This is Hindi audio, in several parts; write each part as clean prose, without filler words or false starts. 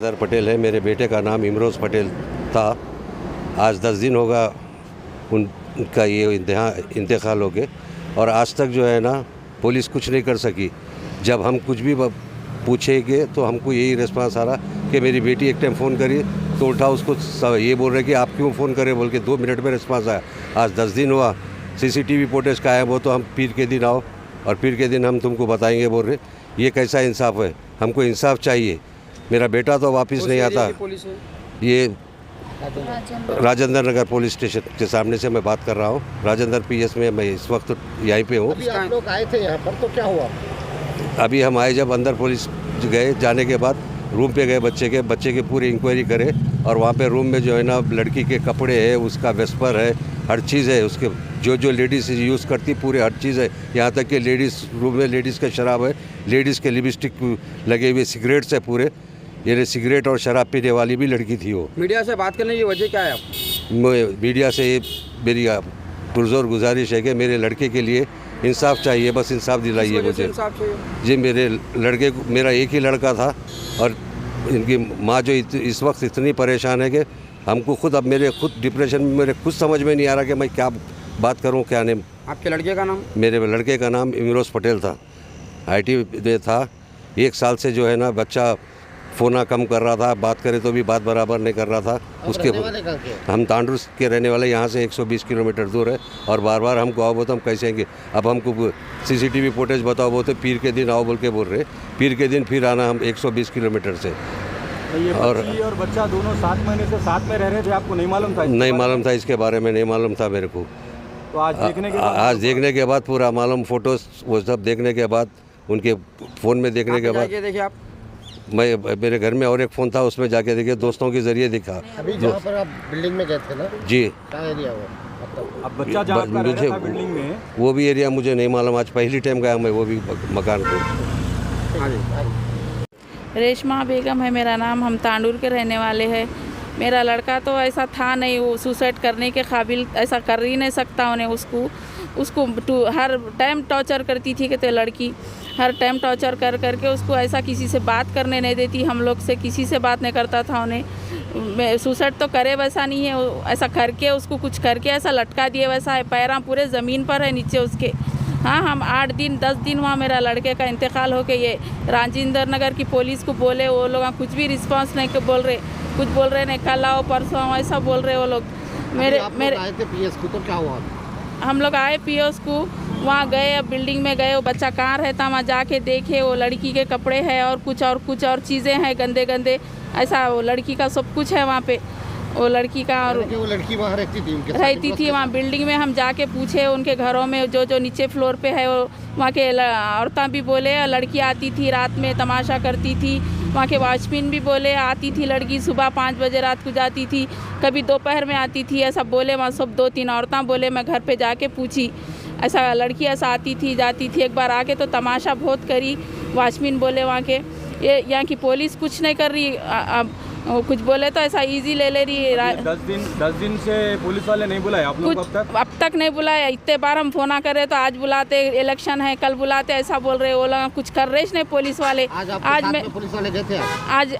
सर पटेल है। मेरे बेटे का नाम इमरोज़ पटेल था। आज 10 दिन होगा उनका ये इंतकाल हो गए और आज तक जो है ना पुलिस कुछ नहीं कर सकी। जब हम कुछ भी पूछेंगे तो हमको यही रिस्पांस आ रहा कि मेरी बेटी एक टाइम फ़ोन करी तो उठा, उसको ये बोल रहे कि आप क्यों फ़ोन करें बोल के 2 मिनट में रिस्पांस आया। आज 10 दिन हुआ, CCTV फुटेज का है वो तो हम पीर के दिन आओ और पीर के दिन हम तुमको बताएंगे बोल रहे। ये कैसा इंसाफ है? हमको इंसाफ चाहिए। मेरा बेटा तो वापस नहीं आता। ये राजेंद्र नगर पुलिस स्टेशन के सामने से मैं बात कर रहा हूँ। राजेंद्र PS में मैं इस वक्त यहीं पे हूँ। अभी आप लोग आए थे यहाँ पर तो क्या हुआ? अभी हम आए, जब अंदर पुलिस गए, जाने के बाद रूम पे गए, बच्चे के पूरी इंक्वायरी करे और वहाँ पे रूम में जो है ना लड़की के कपड़े है, उसका वेस्पर है, हर चीज़ है, उसके जो लेडीज़ यूज़ करती पूरी हर चीज़ है। यहाँ तक कि लेडीज़ रूम में लेडीज़ का शराब है, लेडीज़ के लिपस्टिक लगे हुए, सिगरेट्स है पूरे। ये सिगरेट और शराब पीने वाली भी लड़की थी वो। मीडिया से बात करने की वजह क्या है आप? मीडिया से मेरी पुरजोर गुजारिश है कि मेरे लड़के के लिए इंसाफ चाहिए, बस इंसाफ दिलाइए मुझे। इंसाफ चाहिए जी, मेरे लड़के को, मेरा एक ही लड़का था और इनकी माँ जो इस वक्त इतनी परेशान है कि हमको खुद, अब मेरे खुद डिप्रेशन में, मेरे खुद समझ में नहीं आ रहा कि मैं क्या बात करूं, क्या नहीं। आपके लड़के का नाम? मेरे लड़के का नाम इमरोज़ पटेल था। IT में था। 1 साल से जो है ना बच्चा फ़ोना कम कर रहा था, बात करे तो भी बात बराबर नहीं कर रहा था। उसके हम तांडूर के रहने वाले, यहाँ से 120 किलोमीटर दूर है और बार बार हमको आओ तो हम कैसे आएंगे। अब हमको CCTV फुटेज बताओ बोलते पीर के दिन आओ बोल के बोल रहे। पीर के दिन फिर आना हम 120 किलोमीटर से। तो ये और बच्चा दोनों 7 महीने से साथ में रह रहे थे, आपको नहीं मालूम था? नहीं मालूम था, इसके बारे में नहीं मालूम था मेरे को। तो आज देखने के बाद पूरा मालूम, फोटोज वो सब देखने के बाद, उनके फ़ोन में देखने के बाद, देखिए आप, मैं मेरे घर में और एक फ़ोन था उसमें जाके देखे, दोस्तों के ज़रिए दिखा। अभी जहाँ पर आप बिल्डिंग में गए थे ना? जी। क्या एरिया हुआ? अब बच्चा जहाँ पर रह रहा था बिल्डिंग में, वो भी एरिया मुझे नहीं मालूम। आज पहली टाइम गया मैं वो भी मकान पे। रेशमा बेगम है मेरा नाम। हम तांडूर के रहने वाले हैं। मेरा लड़का तो ऐसा था नहीं, वो सुसाइड करने के काबिल, ऐसा कर ही नहीं सकता। उन्हें उसको हर टाइम टॉर्चर करती थी कि तो लड़की हर टाइम टॉर्चर करके उसको ऐसा किसी से बात करने नहीं देती, हम लोग से किसी से बात नहीं करता था। उन्हें सुसाइड तो करे वैसा नहीं है, ऐसा करके उसको कुछ करके ऐसा लटका दिए वैसा है। पैरां पूरे ज़मीन पर है नीचे उसके। हाँ, हम 8 दिन 10 दिन हुआ मेरा लड़के का इंतकाल हो के। ये राजेंद्र नगर की पुलिस को बोले, वो लोग कुछ भी रिस्पांस नहीं बोल रहे, कुछ बोल रहे नहीं, कल आओ परसों आओ ऐसा बोल रहे वो लोग। मेरे आए थे PS को तो क्या हुआ? हम लोग आए PS को, वहाँ गए, अब बिल्डिंग में गए, वो बच्चा कहाँ रहता वहाँ जाके देखे, वो लड़की के कपड़े हैं और कुछ और चीज़ें हैं गंदे गंदे, ऐसा वो लड़की का सब कुछ है वहाँ पे, वो लड़की का। और वो लड़की वहाँ रहती थी वहाँ बिल्डिंग में। हम जाके पूछे उनके घरों में, जो नीचे फ्लोर पे है, वो वहाँ के औरतें भी बोले लड़की आती थी रात में तमाशा करती थी। वहाँ के वॉचमैन भी बोले आती थी लड़की, सुबह 5 बजे रात को जाती थी, कभी दोपहर में आती थी, ऐसा बोले। वहाँ सब 2-3 औरतें बोले, मैं घर पे जाके पूछी, ऐसा लड़की ऐसा आती थी जाती थी। एक बार आके तो तमाशा बहुत करी, वॉचमैन बोले वहाँ के। ये यहाँ की पुलिस कुछ नहीं कर रही, अब कुछ बोले तो ऐसा इजी ले रही है। 10 दिन से पुलिस वाले नहीं बुलाए आप लोग को? अब तक नहीं बुलाया। इतने बार हम फोन करे तो आज बुलाते, इलेक्शन है कल बुलाते, ऐसा बोल रहे वो लोग। कुछ कर रहे नहीं पुलिस वाले। आज पुलिस वाले गए थे?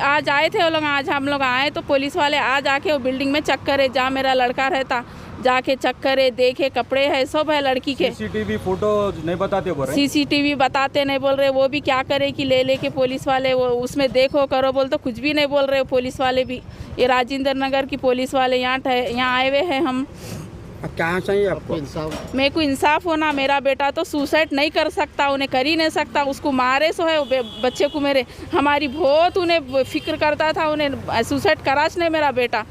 आज आए थे वो लोग। आज हम लोग आए तो पुलिस वाले आज आके वो बिल्डिंग में चेक करे, जहाँ मेरा लड़का रहता जाके चेक करे, देखे कपड़े है सब है लड़की के। CCTV फोटो नहीं बताते बोल रहे? CCTV बताते नहीं बोल रहे। वो भी क्या करे कि ले के पुलिस वाले वो उसमें देखो करो बोल तो कुछ भी नहीं बोल रहे पुलिस वाले भी। ये राजेंद्र नगर की पुलिस वाले यहाँ आए हुए हैं। हम अब क्या चाहिए आपको? इंसाफ। मेरे को इंसाफ होना। मेरा बेटा तो सुसाइड नहीं कर सकता, उन्हें कर ही नहीं सकता। उसको मारे सो है बच्चे को मेरे, हमारी बहुत उन्हें फिक्र करता था, उन्हें सुसाइड कराच नहीं। मेरा बेटा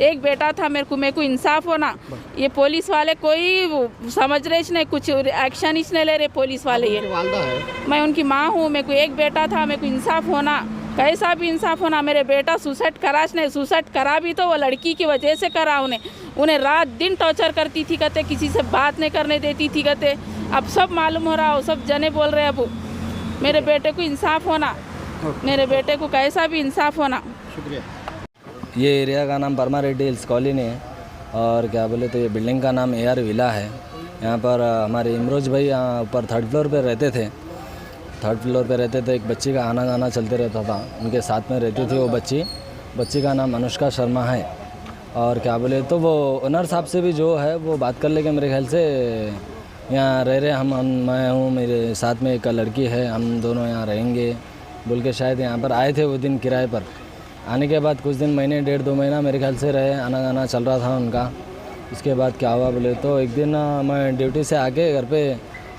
एक बेटा था मेरे को इंसाफ होना। ये पुलिस वाले कोई समझ रहे नहीं, कुछ एक्शन ही नहीं ले रहे पुलिस वाले। ये मैं उनकी माँ हूँ, मेरे को एक बेटा था, मेरे को इंसाफ होना, कैसा भी इंसाफ होना। मेरे बेटा सुसाइड कराच नहीं, सुसाइड करा भी तो वो लड़की की वजह से करा। उन्हें रात दिन टॉर्चर करती थी कहते, किसी से बात नहीं करने देती थी कहते। अब सब मालूम हो रहा हो, सब जने बोल रहे अब मेरे बेटे को इंसाफ होना, मेरे बेटे को कैसा भी इंसाफ होना। शुक्रिया। ये एरिया का नाम परमा रेड्डी हिल्स कॉलोनी है और क्या बोले तो ये बिल्डिंग का नाम AR विला है। यहाँ पर हमारे इमरोज भाई यहाँ ऊपर 3rd फ्लोर पर रहते थे। थर्ड फ्लोर पे रहते थे। एक बच्ची का आना जाना चलते रहता था, उनके साथ में रहती थी वो बच्ची का नाम अनुष्का शर्मा है। और क्या बोले तो वो ओनर साहब से भी जो है वो बात कर लेके मेरे ख्याल से यहाँ रह रहे हम मैं हूँ, मेरे साथ में एक लड़की है, हम दोनों यहाँ रहेंगे बोल के शायद यहाँ पर आए थे वो दिन किराए पर। आने के बाद कुछ दिन महीने 1.5-2 महीना मेरे ख्याल से रहे, आना जाना चल रहा था उनका। उसके बाद क्या हुआ बोले तो एक दिन मैं ड्यूटी से आके घर पे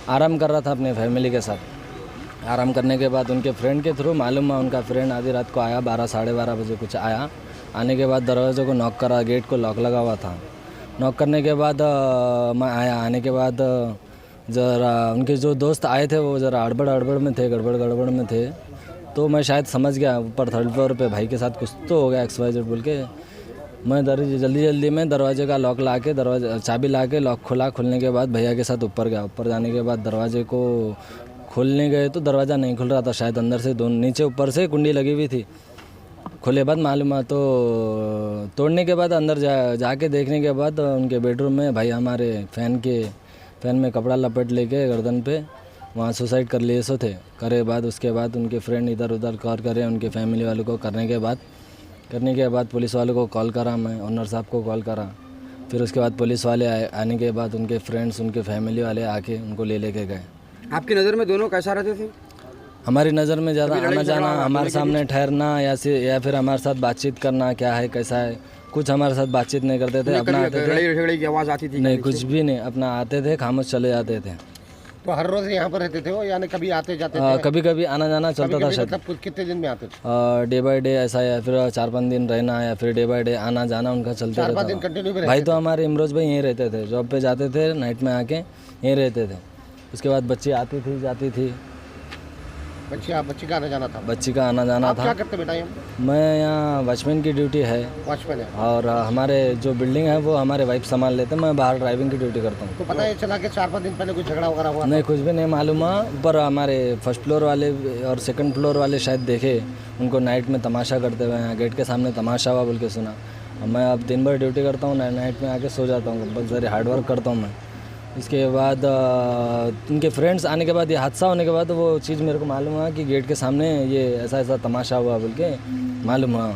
आराम कर रहा था अपने फैमिली के साथ। आराम करने के बाद उनके फ्रेंड के थ्रू मालूम है, उनका फ्रेंड आधी रात को आया, 12-12:30 बजे कुछ आया। आने के बाद दरवाजे को नॉक करा, गेट को लॉक लगा हुआ था। नॉक करने के बाद मैं आया। आने के बाद ज़रा उनके जो दोस्त आए थे वो ज़रा गड़बड़ में थे। तो मैं शायद समझ गया ऊपर थर्ड फ्लोर पे भाई के साथ कुछ तो हो गया XYZ बोल के। मैं जल्दी में दरवाजे का लॉक ला के चाबी ला के लॉक खोला। खोलने के बाद भैया के साथ ऊपर गया। ऊपर जाने के बाद दरवाजे को खोलने गए तो दरवाज़ा नहीं खुल रहा था, शायद अंदर से नीचे ऊपर से कुंडी लगी हुई थी। खोले बाद मालूम है तो तोड़ने के बाद अंदर जाके देखने के बाद उनके बेडरूम में भाई हमारे फ़ैन में कपड़ा लपेट लेके गर्दन पे वहाँ सुसाइड कर लिए थे। करे बाद उसके बाद उनके फ्रेंड इधर उधर कॉल करे उनके फैमिली वालों को। करने के बाद पुलिस वालों को कॉल करा, मैं ओनर साहब को कॉल करा। फिर उसके बाद पुलिस वाले आए। आने के बाद उनके फ्रेंड्स उनके फैमिली वाले आके उनको लेके गए। आपकी नज़र में दोनों कैसा रहते थे? हमारी नज़र में ज़्यादा आना जाना, हमारे सामने ठहरना या फिर हमारे साथ बातचीत करना, क्या है कैसा है, कुछ हमारे साथ बातचीत नहीं करते थे। अपना आते थे, झगड़े की आवाज़ आती थी? नहीं, कुछ भी नहीं, अपना आते थे, खामोश चले जाते थे। तो हर रोज यहाँ पर रहते थे वो, यानी कभी आते जाते थे? कभी कभी आना जाना चलता था शायद। मतलब कितने दिन में आते थे? डे बाय डे ऐसा, या फिर 4-5 दिन रहना, या फिर डे बाय डे आना जाना उनका चलता रहता 4-5 दिन कंटिन्यू में था। भाई तो हमारे इमरोज भाई यहीं रहते थे, जॉब पे जाते थे, नाइट में आके यहीं रहते थे। उसके बाद बच्ची आती थी जाती थी। बच्ची का आना जाना था? बच्ची का आना जाना था। क्या करते बेटा? मैं यहाँ वॉचमैन की ड्यूटी है। वॉचमैन है? और हमारे जो बिल्डिंग है वो हमारे वाइफ संभाल लेते हैं, मैं बाहर ड्राइविंग की ड्यूटी करता हूँ। तो पता है चला कि 4-5 दिन पहले कुछ झगड़ा वगैरह हुआ? नहीं, कुछ भी नहीं मालूम है। पर हमारे फर्स्ट फ्लोर वाले और सेकंड फ्लोर वाले शायद देखे उनको नाइट में तमाशा करते हुए, यहाँ गेट के सामने तमाशा हुआ बोल के सुना। मैं अब दिन भर ड्यूटी करता हूँ, नाइट में आके सो जाता हूँ, कंपल्सरी हार्ड वर्क करता हूँ मैं। इसके बाद उनके फ्रेंड्स आने के बाद, ये हादसा होने के बाद वो चीज़ मेरे को मालूम हुआ कि गेट के सामने ये ऐसा तमाशा हुआ बोल के मालूम हुआ।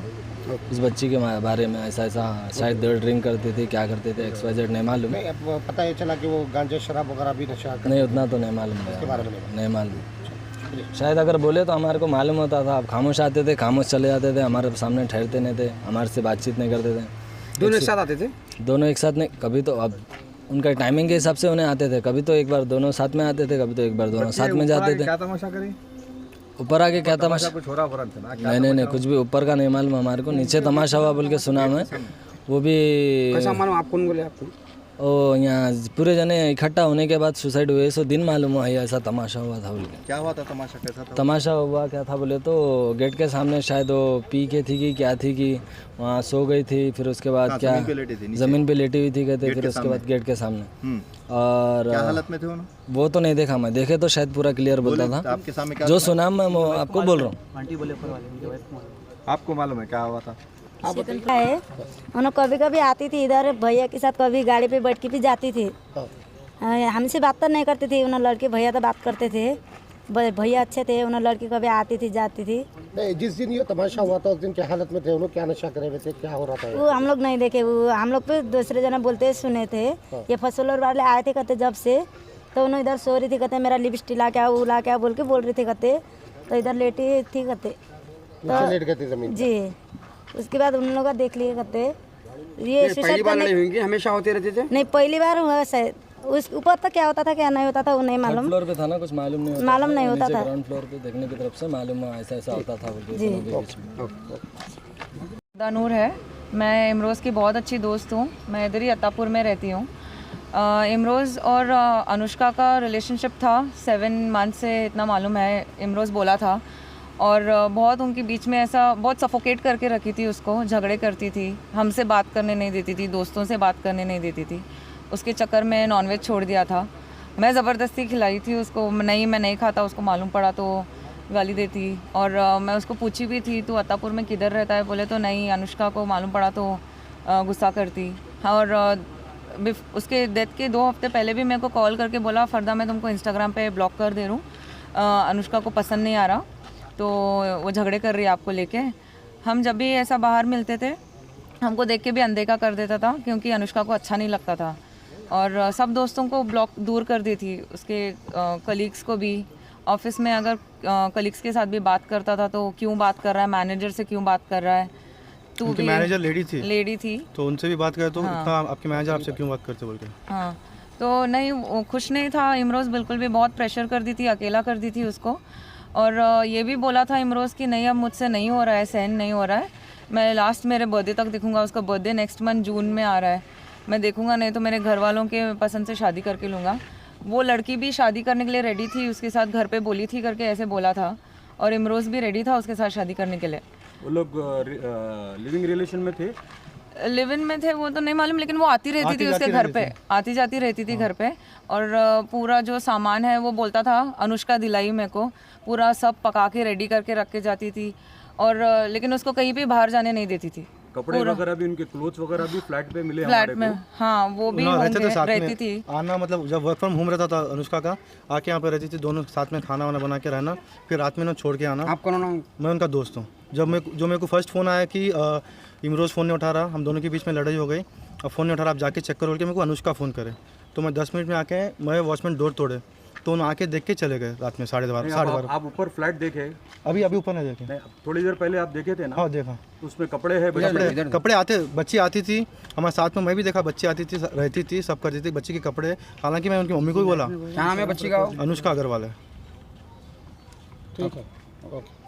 इस बच्ची के बारे में ऐसा शायद ड्रिंक करते थे, क्या करते थे XYZ नहीं मालूम। पता है चला कि वो गांजा शराब वगैरह भी नशा? नहीं, उतना तो नहीं मालूम है, इसके बारे में नहीं मालूम। शायद अगर बोले तो हमारे को मालूम होता था। अब खामोश आते थे, खामोश चले जाते थे, हमारे सामने ठहरते नहीं थे, हमारे से बातचीत नहीं करते थे। दोनों एक साथ आते थे? दोनों एक साथ नहीं, कभी तो अब उनका टाइमिंग के हिसाब से उन्हें आते थे। कभी तो एक बार दोनों साथ में आते थे, कभी तो एक बार दोनों साथ में जाते थे। क्या तमाशा करी? ऊपर आके क्या तमाशा? कुछ हो रहा था? नहीं, कुछ भी ऊपर का नहीं मालूम हमारे को। नीचे तमाशा हुआ बोल के सुना मैं, वो भी कैसा मालूम? आप कौन बोले आपको? ओ यहाँ पूरे जने इकट्ठा होने के बाद सुसाइड हुए, सो दिन मालूम हुआ ऐसा तमाशा हुआ था बोल के। क्या हुआ था तमाशा? कैसा था तमाशा हुआ? क्या था बोले तो गेट के सामने शायद वो पी के थी कि क्या थी कि वहाँ सो गई थी। फिर उसके बाद क्या ज़मीन पे लेटी हुई थी कहते। फिर उसके बाद गेट के सामने। और क्या हालत में थे उन्होंने? वो तो नहीं देखा मैं, देखे तो शायद पूरा क्लियर बोलता था। आपके सामने क्या जो सुना मैं वो आपको बोल रहा हूँ। आपको मालूम है क्या हुआ था? है उन्होंने कभी कभी आती थी इधर भैया के साथ, कभी गाड़ी पे बैठ के भी जाती थी। हमसे बात तो नहीं करती थी, उन्होंने लड़के भैया तो बात करते थे, भैया अच्छे थे। उन्होंने लड़की कभी आती थी जाती थी। नहीं, जिस दिन ये तमाशा हुआ था उस दिन क्या हालत में थे उन्होंने? क्या नशा करे हुए थे? क्या हो रहा था? वो हम लोग नहीं देखे, वो हम लोग पे दूसरे जना बोलते सुने थे। ये फसलोर वाले आए थे कहते जब से, तो उन्होंने इधर सो रही थी कहते मेरा लिपस्टिक ला क्या वो ला क्या बोल के बोल रही थी कहते, तो इधर लेटी थी कहते, तो लेट गए थे जमीन जी। उसके बाद उन लोग देख लिए कहते ये पहली बार नहीं हुई, हमेशा होते रहते थे? नहीं, पहली बार हुआ शायद। उस ऊपर तक क्या होता था क्या नहीं होता था वो नहीं मालूम। फ्लोर पे था ना, कुछ मालूम नहीं होता था। ग्राउंड फ्लोर पे देखने की तरफ से मालूम हुआ ऐसा होता था बोल के। दानूर है, मैं इमरोज़ की बहुत अच्छी दोस्त हूँ। मैं इधर ही अत्तापुर में रहती हूँ। इमरोज़ और अनुष्का का रिलेशनशिप था 7 मंथ से, इतना मालूम है, इमरोज़ बोला था। और बहुत उनके बीच में ऐसा बहुत सफोकेट करके रखी थी उसको, झगड़े करती थी, हमसे बात करने नहीं देती थी, दोस्तों से बात करने नहीं देती थी। उसके चक्कर में नॉनवेज छोड़ दिया था। मैं ज़बरदस्ती खिलाई थी उसको, नहीं मैं नहीं खाता, उसको मालूम पड़ा तो गाली देती। और मैं उसको पूछी भी थी तू अत्तापुर में किधर रहता है, बोले तो नहीं, अनुष्का को मालूम पड़ा तो गुस्सा करती। और उसके डेथ के 2 हफ्ते पहले भी मेरे को कॉल करके बोला फरदा मैं तुमको इंस्टाग्राम पे ब्लॉक कर दे रहा हूँ, अनुष्का को पसंद नहीं आ रहा, तो वो झगड़े कर रही है आपको लेके। हम जब भी ऐसा बाहर मिलते थे हमको देख के भी अनदेखा कर देता था, क्योंकि अनुष्का को अच्छा नहीं लगता था और सब दोस्तों को ब्लॉक दूर कर दी थी, उसके कलीग्स को भी। ऑफिस में अगर कलीग्स के साथ भी बात करता था तो क्यों बात कर रहा है, मैनेजर से क्यों बात कर रहा है। तू उनकी भी मैनेजर लेडी थी तो उनसे भी बात करे तो इतना आपके मैनेजर आपसे क्यों बात करते बोल के। हाँ, तो नहीं वो खुश नहीं था इमरोज़, बिल्कुल भी। बहुत प्रेशर कर दी थी, अकेला कर दी थी उसको। और ये भी बोला था इमरोज़ कि नहीं अब मुझसे नहीं हो रहा है, सहन नहीं हो रहा है, मैं लास्ट मेरे बर्थडे तक देखूंगा। उसका बर्थडे नेक्स्ट मंथ जून में आ रहा है, मैं देखूंगा, नहीं तो मेरे घर वालों के पसंद से शादी करके लूँगा। वो लड़की भी शादी करने के लिए रेडी थी, उसके साथ घर पे बोली थी करके ऐसे बोला था, और इमरोज़ भी रेडी था उसके साथ शादी करने के लिए। वो लोग लिविंग रिलेशन में थे? लिव इन में थे वो तो नहीं मालूम, लेकिन वो आती रहती थी उसके घर पे, आती जाती रहती थी घर पे। और पूरा जो सामान है वो बोलता था अनुष्का दिलाई मेरे को, पूरा सब पका के रेडी करके रख के जाती थी। और लेकिन उसको कहीं भी बाहर जाने नहीं देती थी। कपड़े वगैरह भी, उनके क्लोथ्स वगैरह भी फ्लैट पे मिले फ्लैट में। हाँ, वो भी रहती थी। आना मतलब जब वर्क फ्रॉम होम रहता था अनुष्का का, आके यहाँ पे रहती थी, दोनों साथ में खाना वाना बना के रहना, फिर रात में ना छोड़ के आना। आप कौन हो? मैं उनका दोस्त हूँ। जब मेरे को फर्स्ट फ़ोन आया कि इमरोज़ फ़ोन नहीं उठा रहा, हम दोनों के बीच में लड़ाई हो गई और फ़ोन नहीं उठा रहा, आप जाके चेक करो के मेरे को अनुष्का फ़ोन करे, तो मैं 10 मिनट में आके मैं वॉचमैन डोर तोड़े, तो उन्होंने आके देख के चले गए रात में 12:30। आप ऊपर फ्लैट देखे? अभी ऊपर नहीं देखे। थोड़ी देर पहले आप देखे थे ना? हाँ देखा। तो उसमें कपड़े हैं? कपड़े आते, बच्ची आती थी हमारे साथ में, मैं भी देखा, बच्ची आती थी, रहती थी, सब करती थी बच्ची के कपड़े। हालांकि मैं उनकी मम्मी को भी बोला। क्या नाम है बच्ची का? अनुष्का अग्रवाल है। ठीक है, ओके।